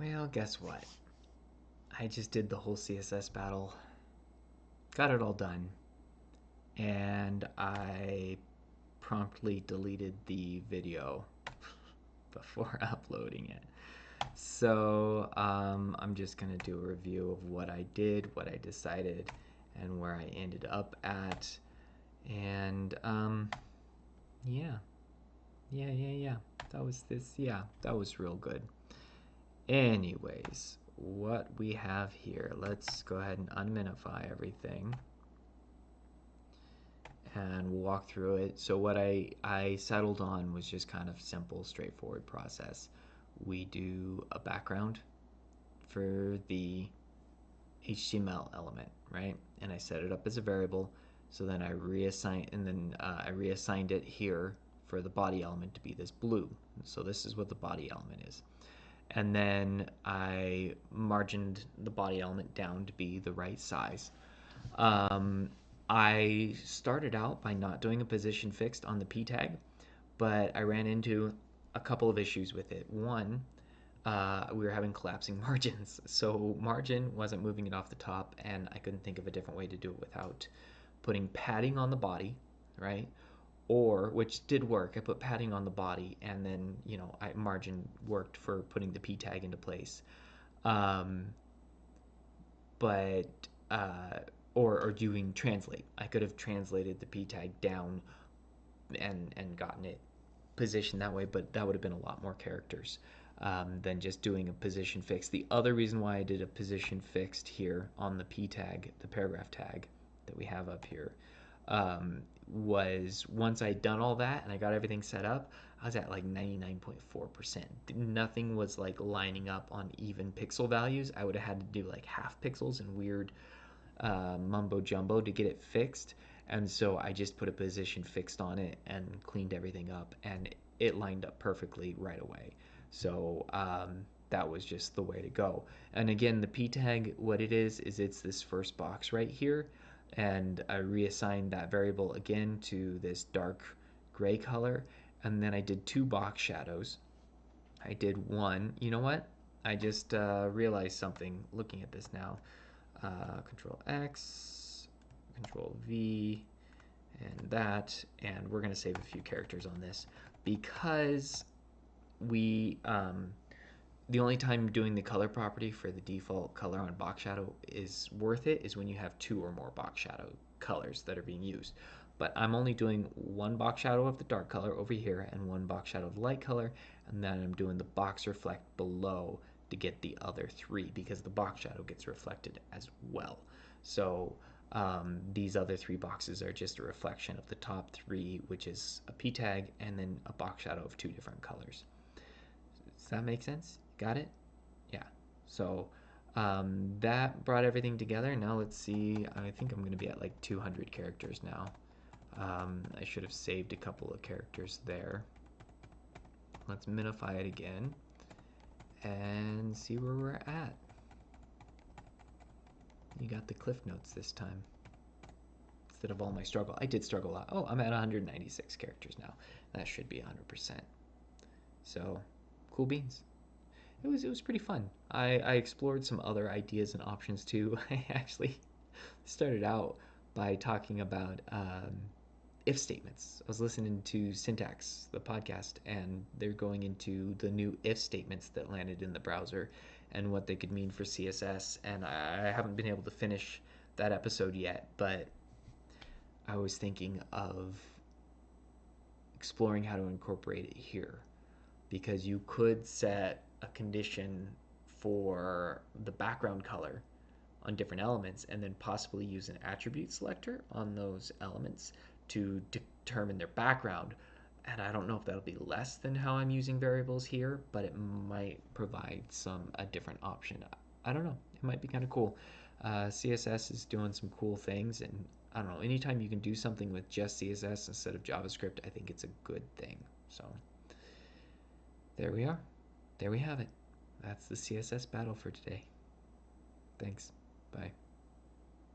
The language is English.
Well, guess what? I just did the whole CSS battle, got it all done, and I promptly deleted the video before uploading it. So I'm just going to do a review of what I did, what I decided, and where I ended up at. And yeah. That was real good. Anyways, what we have here, let's go ahead and unminify everything and walk through it. So what I settled on was just kind of simple, straightforward process. We do a background for the HTML element, right? And I set it up as a variable. So then I reassigned it here for the body element to be this blue. So this is what the body element is. And then I margined the body element down to be the right size. I started out by not doing a position fixed on the p tag, but I ran into a couple of issues with it. One, we were having collapsing margins, so margin wasn't moving it off the top, and I couldn't think of a different way to do it without putting padding on the body, right? Or, which did work, I put padding on the body, and then margin worked for putting the p tag into place. Um, but or doing translate. I could have translated the p tag down and gotten it positioned that way, but that would have been a lot more characters than just doing a position fix. The other reason why I did a position fixed here on the p tag, the paragraph tag that we have up here, was once I'd done all that and I got everything set up, I was at like 99.4%. Nothing was like lining up on even pixel values. I would have had to do like half pixels and weird mumbo jumbo to get it fixed. And so I just put a position fixed on it and cleaned everything up, and it lined up perfectly right away. So that was just the way to go. And again, the p tag, what it is it's this first box right here, and I reassigned that variable again to this dark gray color, and then I did two box shadows. I did one. You know what? I just realized something looking at this now. Control X, Control V, and that, and we're going to save a few characters on this because we the only time doing the color property for the default color on box shadow is worth it is when you have two or more box shadow colors that are being used. But I'm only doing one box shadow of the dark color over here and one box shadow of the light color, and then I'm doing the box reflect below to get the other three because the box shadow gets reflected as well. So these other three boxes are just a reflection of the top three, which is a p tag and then a box shadow of two different colors. Does that make sense? Got it? Yeah. So that brought everything together. Now let's see. I think I'm going to be at like 200 characters now. I should have saved a couple of characters there. Let's minify it again and see where we're at. You got the cliff notes this time instead of all my struggle. I did struggle a lot. Oh, I'm at 196 characters now. That should be 100%. So, cool beans. It was pretty fun. I explored some other ideas and options too. I actually started out by talking about if statements. I was listening to Syntax, the podcast, and they're going into the new if statements that landed in the browser and what they could mean for CSS. And I haven't been able to finish that episode yet, but I was thinking of exploring how to incorporate it here because you could set a condition for the background color on different elements and then possibly use an attribute selector on those elements to determine their background. And I don't know if that'll be less than how I'm using variables here, but it might provide a different option. I don't know. It might be kind of cool. CSS is doing some cool things, and I don't know. Anytime you can do something with just CSS instead of JavaScript, I think it's a good thing. So there we are. There we have it. That's the CSS battle for today. Thanks. Bye.